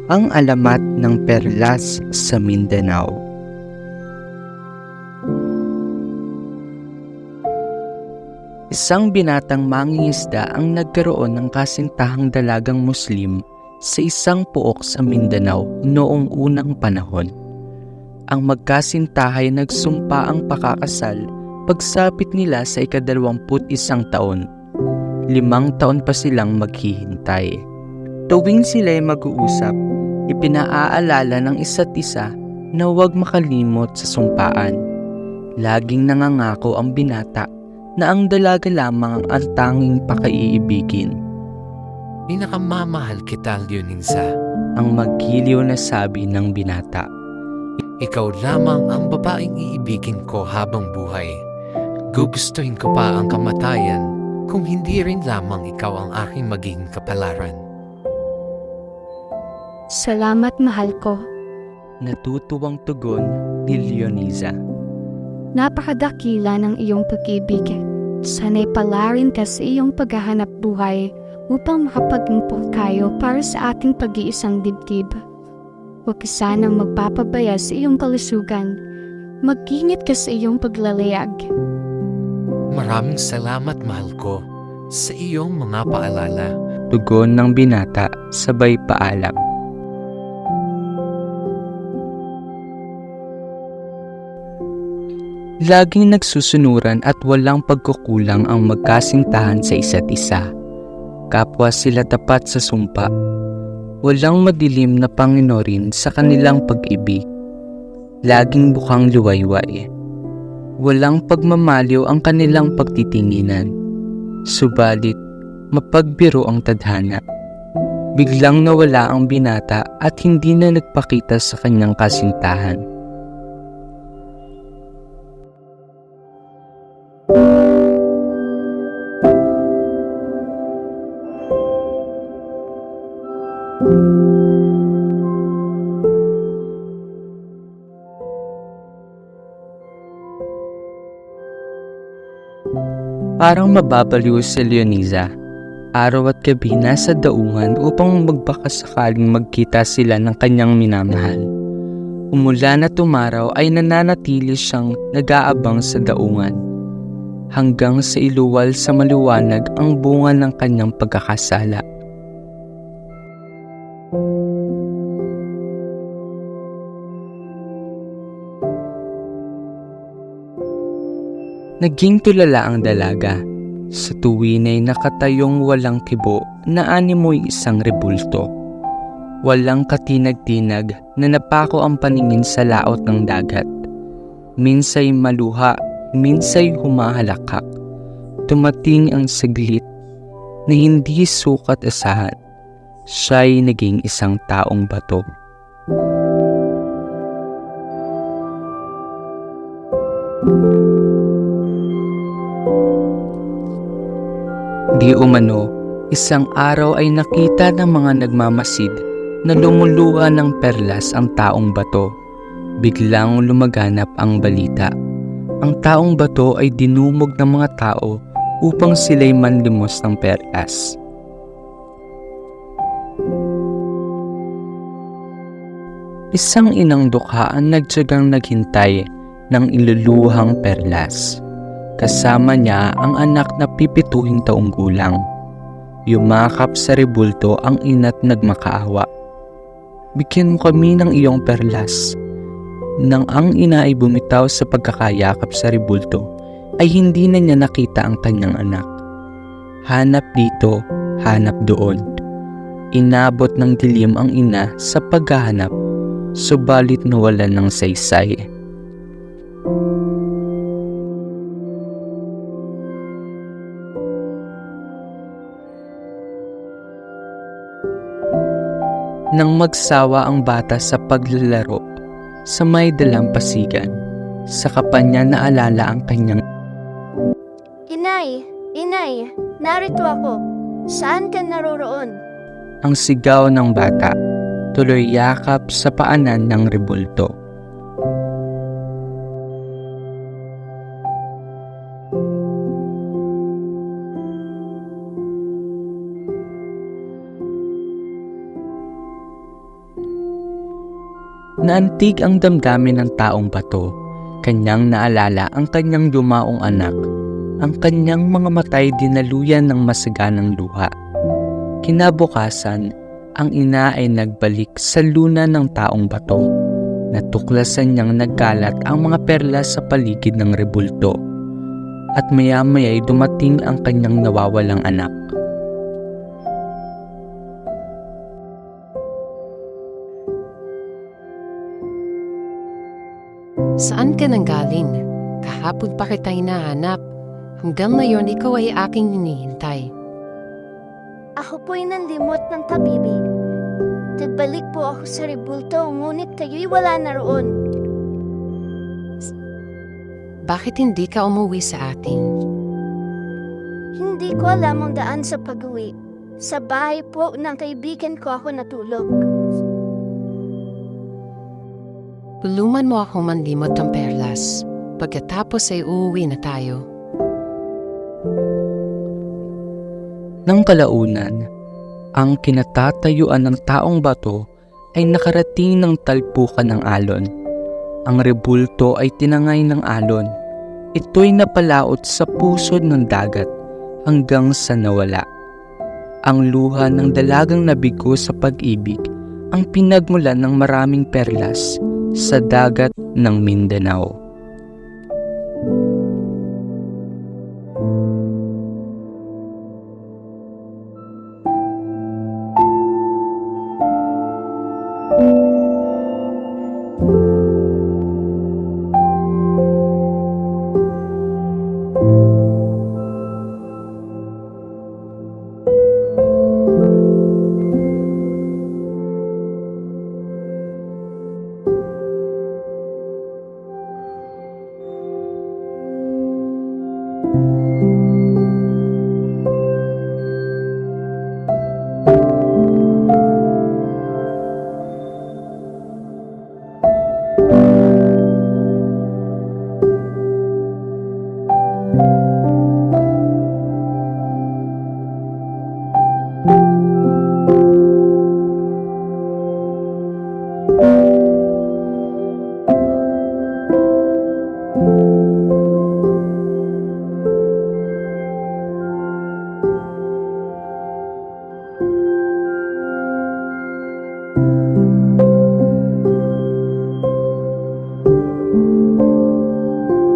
Ang alamat ng perlas sa Mindanao. Isang binatang mangingisda ang nagkaroon ng kasintahang dalagang Muslim sa isang puok sa Mindanao noong unang panahon. Ang magkasintahay nagsumpa ang pakakasal pagsapit nila sa ika-21 taon. 5 taon pa silang maghihintay. Tuwing sila'y mag-uusap, ipinaaalala ng isa't isa na huwag makalimot sa sumpaan. Laging nangangako ang binata na ang dalaga lamang ang tanging pakaiibigin. Pinakamamahal kita, Leoninsa. Ang magiliw na sabi ng binata. Ikaw lamang ang babaeng iibigin ko habang buhay. Gugustuhin ko pa ang kamatayan kung hindi rin lamang ikaw ang aking magiging kapalaran. Salamat, mahal ko. Natutuwang tugon ni Leoniza. Napakadakila ng iyong pag-ibig. Sana'y palarin ka sa iyong paghahanap buhay upang makapag-impok kayo para sa ating pag-iisang dibdib. Huwag ka sanang magpapabaya sa iyong kalusugan. Mag-ingat ka sa iyong paglalayag. Maraming salamat, mahal ko, sa iyong mga paalala. Tugon ng binata sabay paalam. Laging nagsusunuran at walang pagkukulang ang magkasintahan sa isa't isa. Kapwa sila tapat sa sumpa. Walang madilim na panginorin sa kanilang pag-ibig. Laging bukang luwayway. Walang pagmamaliw ang kanilang pagtitinginan. Subalit, mapagbiro ang tadhana. Biglang nawala ang binata at hindi na nagpakita sa kanyang kasintahan. Parang mababaliw si Leoniza. Araw at gabi nasa daungan upang magbakasakaling magkita sila ng kanyang minamahal. Umulan at umaraw ay nananatili siyang nag-aabang sa daungan. Hanggang sa iluwal sa maliwanag ang bunga ng kanyang pagkakasala. Naging tulala ang dalaga. Sa tuwin ay nakatayong walang kibo na animoy isang rebulto. Walang katinag-tinag na napako ang paningin sa laot ng dagat. Minsay maluha, minsay humahalakak. Tumating ang saglit na hindi sukat asahan. Siya'y naging isang taong bato. Di umano, isang araw ay nakita ng mga nagmamasid na lumuluha ng perlas ang taong bato. Biglang lumaganap ang balita. Ang taong bato ay dinumog ng mga tao upang sila'y manlimos ng perlas. Isang inang dukha ang nagtiyagang naghintay ng iluluhang perlas. Kasama niya ang anak na 7 taong gulang. Yumakap sa rebulto ang ina't nagmakaawa. Bigyan mo kami ng iyong perlas. Nang ang ina ay bumitaw sa pagkakayakap sa rebulto, ay hindi na niya nakita ang kanyang anak. Hanap dito, hanap doon. Inabot ng dilim ang ina sa paghahanap, subalit nawalan ng saysay. Nang magsawa ang bata sa paglalaro sa may dalampasigan, saka pa niya naalala ang kanyang Inay! Inay! Narito ako! Saan ka naroroon? ang sigaw ng bata, tuloy yakap sa paanan ng rebulto. Naantig ang damdamin ng taong bato. Kanyang naalala ang kanyang yumaong anak. Ang kanyang mga matay dinaluyan ng masaganang luha. Kinabukasan, ang ina ay nagbalik sa luna ng taong bato. Natuklasan niyang nagkalat ang mga perlas sa paligid ng rebulto. At maya-maya'y dumating ang kanyang nawawalang anak. Saan ka nanggaling? Kahapon pa kita hinahanap. Hanggang ngayon ikaw ay aking hinihintay. Ako po'y nanlimot ng pag-ibig. Nagbalik po ako sa rebulto, ngunit kayo'y wala na roon. Bakit hindi ka umuwi sa atin? Hindi ko alam ang daan sa pag-uwi. Sa bahay po ng kaibigan ko ako natulog. Tulungan mo akong manlimot ng perlas. Pagkatapos ay uuwi na tayo. Nang kalaunan, ang kinatatayuan ng taong bato ay nakarating ng talpukan ng alon. Ang rebulto ay tinangay ng alon. Ito'y napalaot sa pusod ng dagat hanggang sa nawala. Ang luha ng dalagang nabigo sa pag-ibig ang pinagmulan ng maraming perlas sa dagat ng Mindanao.